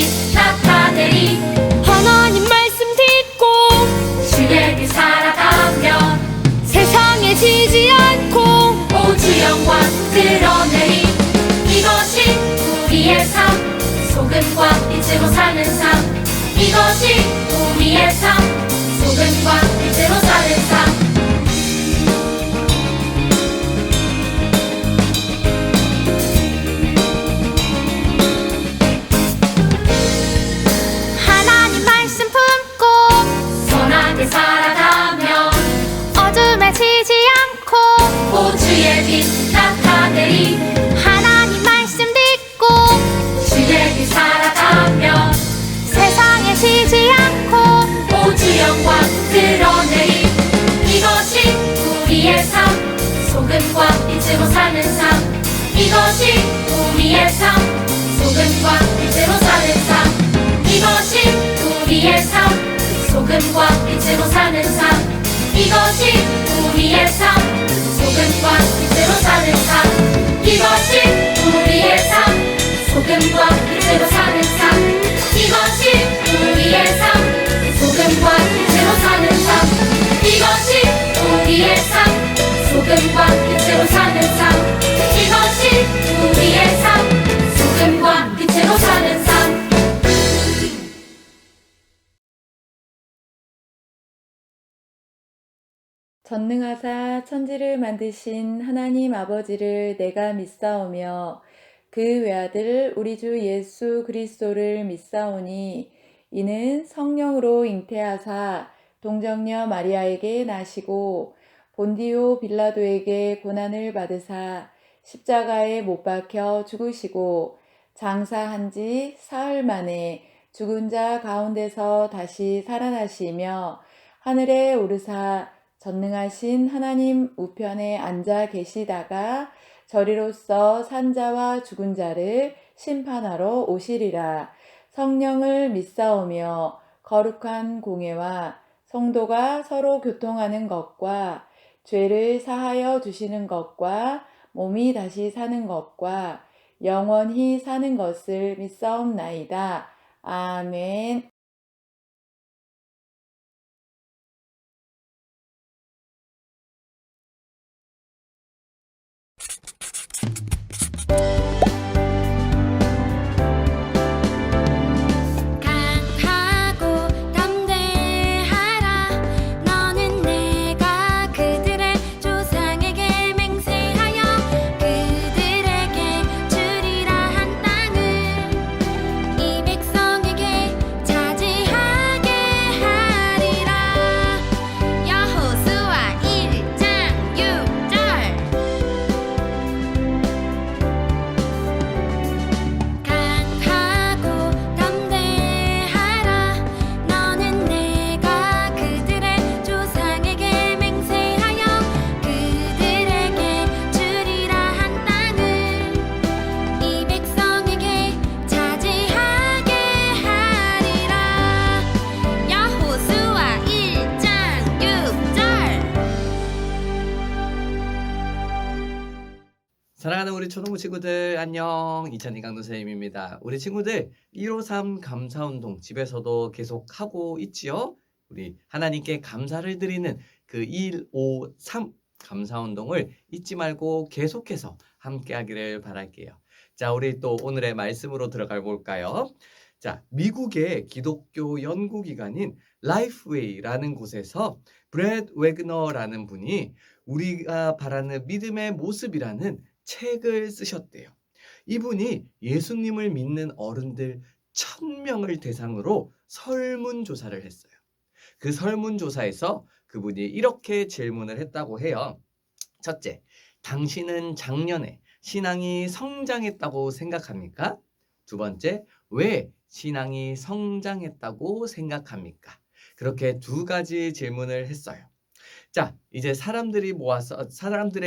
빛 나타내리. 하나님 말씀 듣고 주의 길 살아가며 세상에 지지 않고 오주 영광 드러내리. 이것이 우리의 삶, 소금과 빛으로 사는 삶. 이것이 우리의 삶, 소금과 빛으로 사는 삶. 하나님 말씀 품고 선하게 살아가며 어둠에 지지 않고 오주의 빛 나타내리. 하나님 말씀 듣고 주의 길 살아가며 세상에 지지 않고 오주 영광 드러내리. 이것이 우리의 삶, 소금과 빛으로 사는 삶. 이것이 우리의 삶, 소금과 빛으로 사는 삶. 이것이 우리의 삶, 소금과 빛으로 사는 삶. 이것이 우리의 삶, 소금과 빛으로 사는 삶. 이것이 우리의 삶, 소금과 빛으로 사는 삶. 이것이 우리의 삶, 소금과 빛으로 사는 삶. 이것이 우리의 삶, 소금과 빛으로 사는 삶. 이것이 우리의 삶, 소금과 빛으로 사는 삶. 전능하사 천지를 만드신 하나님 아버지를 내가 믿사오며 그 외아들 우리 주 예수 그리스도를 믿사오니 이는 성령으로 잉태하사 동정녀 마리아에게 나시고 본디오 빌라도에게 고난을 받으사 십자가에 못 박혀 죽으시고 장사한 지 사흘 만에 죽은 자 가운데서 다시 살아나시며 하늘에 오르사 전능하신 하나님 우편에 앉아 계시다가 저리로서 산자와 죽은 자를 심판하러 오시리라. 성령을 믿사오며 거룩한 공예와 성도가 서로 교통하는 것과 죄를 사하여 주시는 것과 몸이 다시 사는 것과 영원히 사는 것을 믿사옵나이다. 아멘. 강하고 담대하라. 너는 내가 그들의 조상에게 맹세하여 그들에게 주리라 한 땅을 이 백성에게 차지하게 하리라. 여호수아 1장 6절. 강하고 담대하라. 너는 내가 그들의 조상에게 맹세하여 그들에게 주리라 한 땅을 이 백성에게 차지하게 하리라. 여호수아 1장 6절. 사랑하는 우리 초등부 친구들 안녕. 이찬희 강도 선생님입니다. 우리 친구들 153 감사운동 집에서도 계속 하고 있지요. 우리 하나님께 감사를 드리는 그 153 감사운동을 잊지 말고 계속해서 함께 하기를 바랄게요. 자, 우리 또 오늘의 말씀으로 들어가 볼까요? 자, 미국의 기독교 연구기관인 라이프웨이라는 곳에서 브래드 웨그너라는 분이 우리가 바라는 믿음의 모습이라는 책을 쓰셨대요. 이분이 예수님을 믿는 어른들 1000명을 대상으로 설문조사를 했어요. 그 설문조사에서 그분이 이렇게 질문을 했다고 해요. 첫째, 당신은 작년에 신앙이 성장했다고 생각합니까? 두 번째, 왜 신앙이 성장했다고 생각합니까? 그렇게 두 가지 질문을 했어요. 자, 이제 사람들의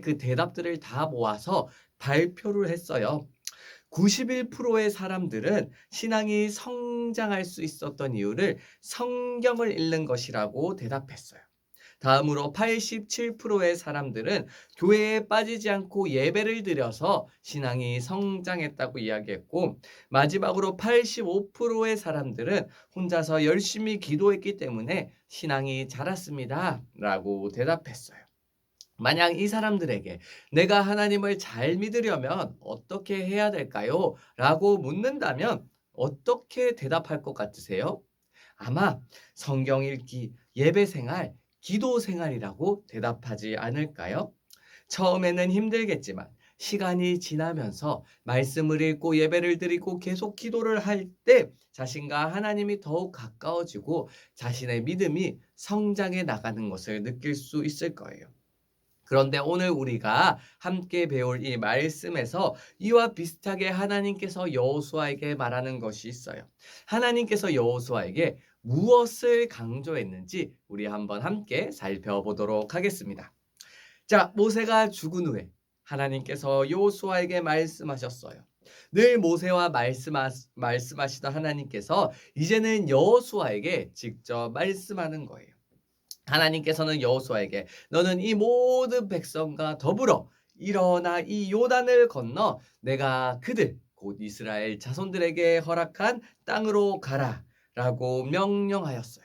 그 대답들을 다 모아서 발표를 했어요. 91%의 사람들은 신앙이 성장할 수 있었던 이유를 성경을 읽는 것이라고 대답했어요. 다음으로 87%의 사람들은 교회에 빠지지 않고 예배를 드려서 신앙이 성장했다고 이야기했고, 마지막으로 85%의 사람들은 혼자서 열심히 기도했기 때문에 신앙이 자랐습니다 라고 대답했어요. 만약 이 사람들에게 내가 하나님을 잘 믿으려면 어떻게 해야 될까요? 라고 묻는다면 어떻게 대답할 것 같으세요? 아마 성경 읽기, 예배 생활, 기도 생활이라고 대답하지 않을까요? 처음에는 힘들겠지만 시간이 지나면서 말씀을 읽고 예배를 드리고 계속 기도를 할 때 자신과 하나님이 더욱 가까워지고 자신의 믿음이 성장해 나가는 것을 느낄 수 있을 거예요. 그런데 오늘 우리가 함께 배울 이 말씀에서 이와 비슷하게 하나님께서 여호수아에게 말하는 것이 있어요. 하나님께서 여호수아에게 무엇을 강조했는지 우리 한번 함께 살펴보도록 하겠습니다. 자, 모세가 죽은 후에 하나님께서 여호수아에게 말씀하셨어요. 늘 모세와 말씀하시던 하나님께서 이제는 여호수아에게 직접 말씀하는 거예요. 하나님께서는 여호수아에게 너는 이 모든 백성과 더불어 일어나 이 요단을 건너 내가 그들 곧 이스라엘 자손들에게 허락한 땅으로 가라 라고 명령하였어요.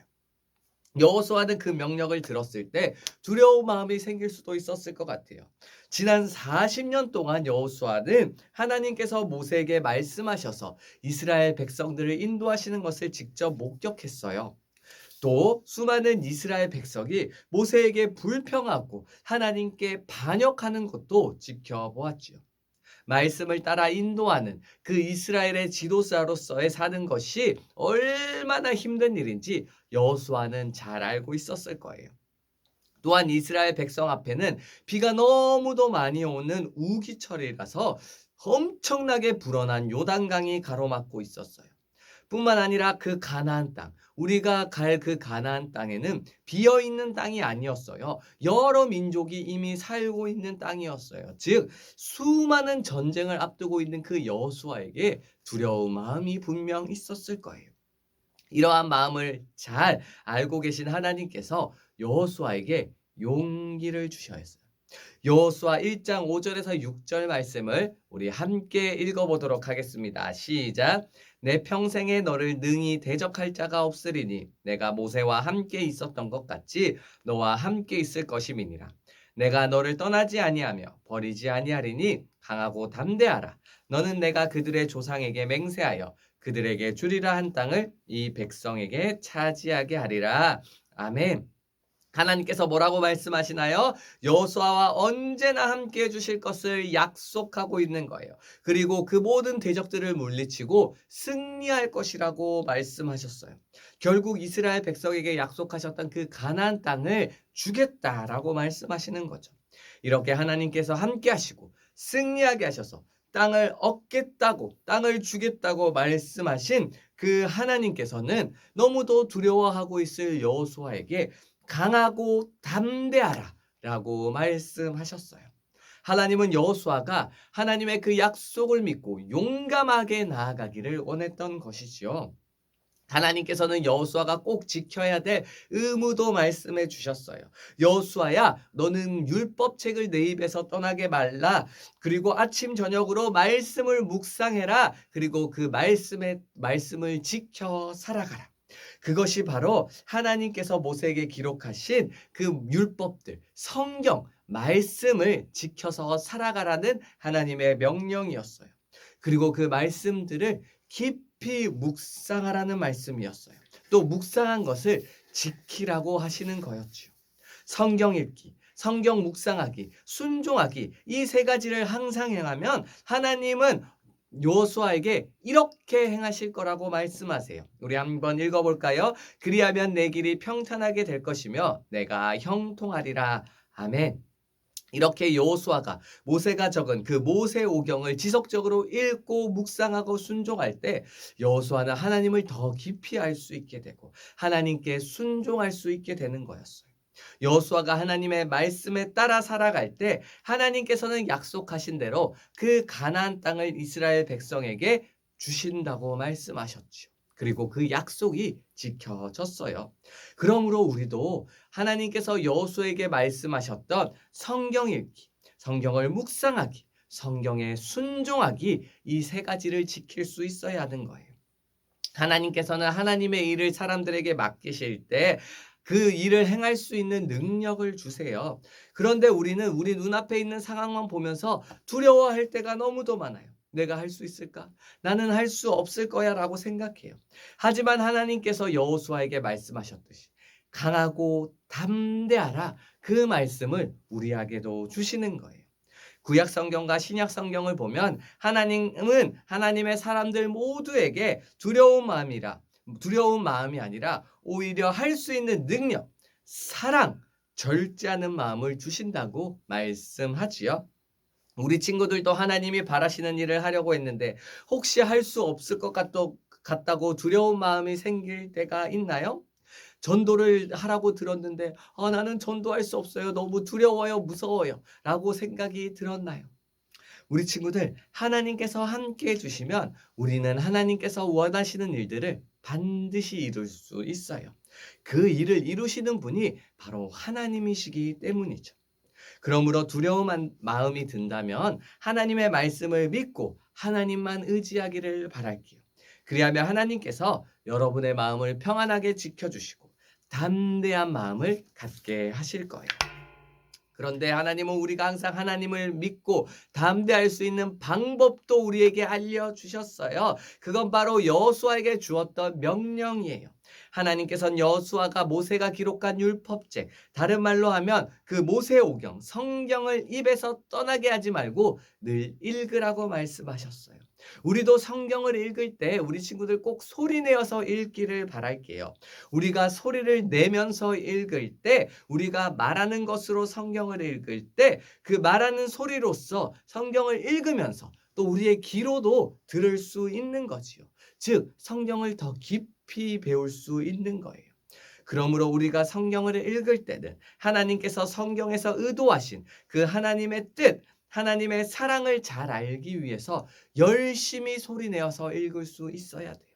여호수아는 그 명령을 들었을 때 두려운 마음이 생길 수도 있었을 것 같아요. 지난 40년 동안 여호수아는 하나님께서 모세에게 말씀하셔서 이스라엘 백성들을 인도하시는 것을 직접 목격했어요. 또 수많은 이스라엘 백성이 모세에게 불평하고 하나님께 반역하는 것도 지켜보았지요. 말씀을 따라 인도하는 그 이스라엘의 지도자로서의 사는 것이 얼마나 힘든 일인지 여호수아는 잘 알고 있었을 거예요. 또한 이스라엘 백성 앞에는 비가 너무도 많이 오는 우기철이라서 엄청나게 불어난 요단강이 가로막고 있었어요. 뿐만 아니라 그 가나안 땅, 우리가 갈 그 가나안 땅에는 비어있는 땅이 아니었어요. 여러 민족이 이미 살고 있는 땅이었어요. 즉 수많은 전쟁을 앞두고 있는 그 여호수아에게 두려운 마음이 분명 있었을 거예요. 이러한 마음을 잘 알고 계신 하나님께서 여호수아에게 용기를 주셔야 했어요. 여호수아 1장 5절에서 6절 말씀을 우리 함께 읽어보도록 하겠습니다. 시작. 내 평생에 너를 능히 대적할 자가 없으리니 내가 모세와 함께 있었던 것 같이 너와 함께 있을 것임이니라. 내가 너를 떠나지 아니하며 버리지 아니하리니 강하고 담대하라. 너는 내가 그들의 조상에게 맹세하여 그들에게 주리라 한 땅을 이 백성에게 차지하게 하리라. 아멘. 하나님께서 뭐라고 말씀하시나요? 여호수아와 언제나 함께 해주실 것을 약속하고 있는 거예요. 그리고 그 모든 대적들을 물리치고 승리할 것이라고 말씀하셨어요. 결국 이스라엘 백성에게 약속하셨던 그 가나안 땅을 주겠다라고 말씀하시는 거죠. 이렇게 하나님께서 함께 하시고 승리하게 하셔서 땅을 얻겠다고, 땅을 주겠다고 말씀하신 그 하나님께서는 너무도 두려워하고 있을 여호수아에게 강하고 담대하라 라고 말씀하셨어요. 하나님은 여호수아가 하나님의 그 약속을 믿고 용감하게 나아가기를 원했던 것이지요. 하나님께서는 여호수아가 꼭 지켜야 될 의무도 말씀해 주셨어요. 여호수아야, 너는 율법책을 내 입에서 떠나게 말라. 그리고 아침 저녁으로 말씀을 묵상해라. 그리고 그 말씀을 지켜 살아가라. 그것이 바로 하나님께서 모세에게 기록하신 그 율법들, 성경, 말씀을 지켜서 살아가라는 하나님의 명령이었어요. 그리고 그 말씀들을 깊이 묵상하라는 말씀이었어요. 또 묵상한 것을 지키라고 하시는 거였죠. 성경 읽기, 성경 묵상하기, 순종하기, 이 세 가지를 항상 행하면 하나님은 여호수아에게 이렇게 행하실 거라고 말씀하세요. 우리 한번 읽어볼까요? 그리하면 내 길이 평탄하게 될 것이며 내가 형통하리라. 아멘. 이렇게 여호수아가 모세가 적은 그 모세오경을 지속적으로 읽고 묵상하고 순종할 때 여호수아는 하나님을 더 깊이 알 수 있게 되고 하나님께 순종할 수 있게 되는 거였어요. 여호수아가 하나님의 말씀에 따라 살아갈 때 하나님께서는 약속하신 대로 그 가나안 땅을 이스라엘 백성에게 주신다고 말씀하셨죠. 그리고 그 약속이 지켜졌어요. 그러므로 우리도 하나님께서 여호수아에게 말씀하셨던 성경 읽기, 성경을 묵상하기, 성경에 순종하기, 이 세 가지를 지킬 수 있어야 하는 거예요. 하나님께서는 하나님의 일을 사람들에게 맡기실 때 그 일을 행할 수 있는 능력을 주세요. 그런데 우리는 우리 눈앞에 있는 상황만 보면서 두려워할 때가 너무도 많아요. 내가 할 수 있을까? 나는 할 수 없을 거야 라고 생각해요. 하지만 하나님께서 여호수아에게 말씀하셨듯이 강하고 담대하라, 그 말씀을 우리에게도 주시는 거예요. 구약 성경과 신약 성경을 보면 하나님은 하나님의 사람들 모두에게 두려운 마음이 아니라 오히려 할 수 있는 능력, 사랑, 절제하는 마음을 주신다고 말씀하지요. 우리 친구들도 하나님이 바라시는 일을 하려고 했는데 혹시 할 수 없을 것 같다고 두려운 마음이 생길 때가 있나요? 전도를 하라고 들었는데 나는 전도할 수 없어요. 너무 두려워요. 무서워요. 라고 생각이 들었나요? 우리 친구들, 하나님께서 함께 해주시면 우리는 하나님께서 원하시는 일들을 반드시 이룰 수 있어요. 그 일을 이루시는 분이 바로 하나님이시기 때문이죠. 그러므로 두려운 마음이 든다면 하나님의 말씀을 믿고 하나님만 의지하기를 바랄게요. 그리하면 하나님께서 여러분의 마음을 평안하게 지켜주시고 담대한 마음을 갖게 하실 거예요. 그런데 하나님은 우리가 항상 하나님을 믿고 담대할 수 있는 방법도 우리에게 알려주셨어요. 그건 바로 여호수아에게 주었던 명령이에요. 하나님께서는 여호수아가 모세가 기록한 율법책, 다른 말로 하면 그 모세오경, 성경을 입에서 떠나게 하지 말고 늘 읽으라고 말씀하셨어요. 우리도 성경을 읽을 때 우리 친구들 꼭 소리 내어서 읽기를 바랄게요. 우리가 소리를 내면서 읽을 때, 우리가 말하는 것으로 성경을 읽을 때 그 말하는 소리로서 성경을 읽으면서 또 우리의 귀로도 들을 수 있는 거지요. 즉 성경을 더 깊이 배울 수 있는 거예요. 그러므로 우리가 성경을 읽을 때는 하나님께서 성경에서 의도하신 그 하나님의 뜻, 하나님의 사랑을 잘 알기 위해서 열심히 소리내어서 읽을 수 있어야 돼요.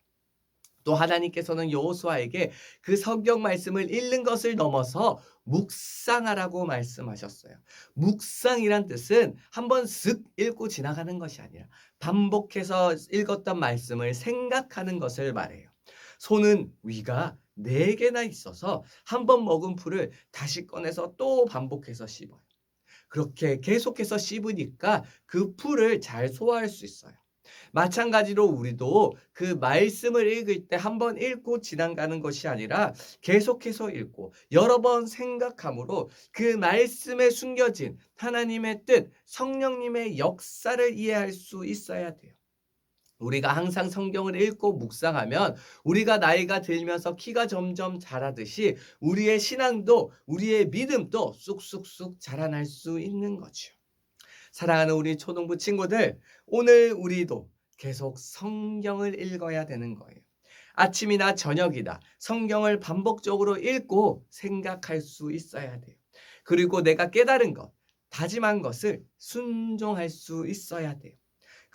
또 하나님께서는 여호수아에게 그 성경 말씀을 읽는 것을 넘어서 묵상하라고 말씀하셨어요. 묵상이란 뜻은 한번 슥 읽고 지나가는 것이 아니라 반복해서 읽었던 말씀을 생각하는 것을 말해요. 소는 위가 4개나 있어서 한번 먹은 풀을 다시 꺼내서 또 반복해서 씹어요. 그렇게 계속해서 씹으니까 그 풀을 잘 소화할 수 있어요. 마찬가지로 우리도 그 말씀을 읽을 때 한번 읽고 지나가는 것이 아니라 계속해서 읽고 여러 번 생각함으로 그 말씀에 숨겨진 하나님의 뜻, 성령님의 역사를 이해할 수 있어야 돼요. 우리가 항상 성경을 읽고 묵상하면 우리가 나이가 들면서 키가 점점 자라듯이 우리의 신앙도, 우리의 믿음도 쑥쑥쑥 자라날 수 있는 거죠. 사랑하는 우리 초등부 친구들, 오늘 우리도 계속 성경을 읽어야 되는 거예요. 아침이나 저녁이나 성경을 반복적으로 읽고 생각할 수 있어야 돼요. 그리고 내가 깨달은 것, 다짐한 것을 순종할 수 있어야 돼요.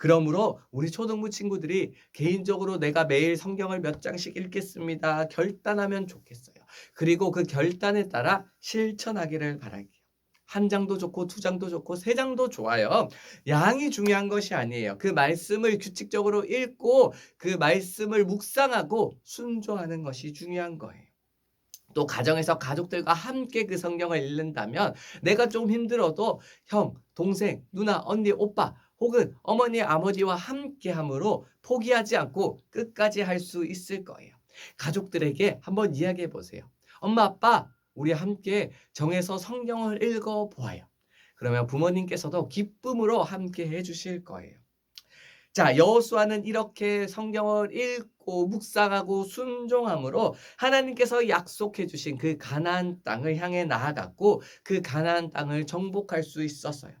그러므로 우리 초등부 친구들이 개인적으로 내가 매일 성경을 몇 장씩 읽겠습니다. 결단하면 좋겠어요. 그리고 그 결단에 따라 실천하기를 바랄게요. 1장도 좋고 2장도 좋고 3장도 좋아요. 양이 중요한 것이 아니에요. 그 말씀을 규칙적으로 읽고 그 말씀을 묵상하고 순종하는 것이 중요한 거예요. 또 가정에서 가족들과 함께 그 성경을 읽는다면 내가 좀 힘들어도 형, 동생, 누나, 언니, 오빠 혹은 어머니, 아버지와 함께 함으로 포기하지 않고 끝까지 할 수 있을 거예요. 가족들에게 한번 이야기해 보세요. 엄마, 아빠, 우리 함께 정해서 성경을 읽어 보아요. 그러면 부모님께서도 기쁨으로 함께 해주실 거예요. 자, 여호수아는 이렇게 성경을 읽고 묵상하고 순종함으로 하나님께서 약속해 주신 그 가나안 땅을 향해 나아갔고 그 가나안 땅을 정복할 수 있었어요.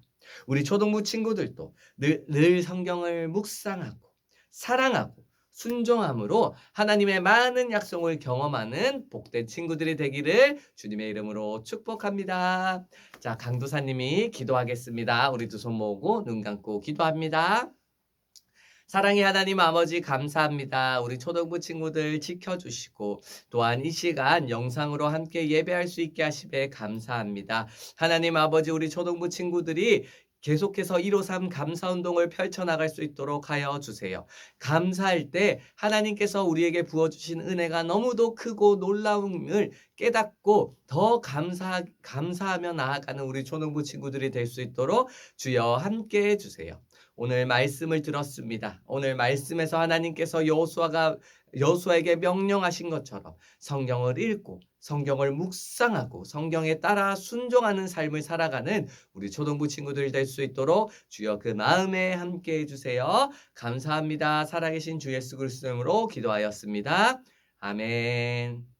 우리 초등부 친구들도 늘 성경을 묵상하고 사랑하고 순종함으로 하나님의 많은 약속을 경험하는 복된 친구들이 되기를 주님의 이름으로 축복합니다. 자, 강도사님이 기도하겠습니다. 우리 두 손 모으고 눈 감고 기도합니다. 사랑의 하나님 아버지 감사합니다. 우리 초등부 친구들 지켜주시고 또한 이 시간 영상으로 함께 예배할 수 있게 하심에 감사합니다. 하나님 아버지 우리 초등부 친구들이 계속해서 153 감사운동을 펼쳐나갈 수 있도록 하여 주세요. 감사할 때 하나님께서 우리에게 부어주신 은혜가 너무도 크고 놀라움을 깨닫고 더 감사하며 나아가는 우리 초등부 친구들이 될 수 있도록 주여 함께 해주세요. 오늘 말씀을 들었습니다. 오늘 말씀에서 하나님께서 여호수아에게 명령하신 것처럼 성경을 읽고 성경을 묵상하고 성경에 따라 순종하는 삶을 살아가는 우리 초등부 친구들 될 수 있도록 주여 그 마음에 함께 해주세요. 감사합니다. 살아계신 주 예수 그리스도 이름으로 기도하였습니다. 아멘.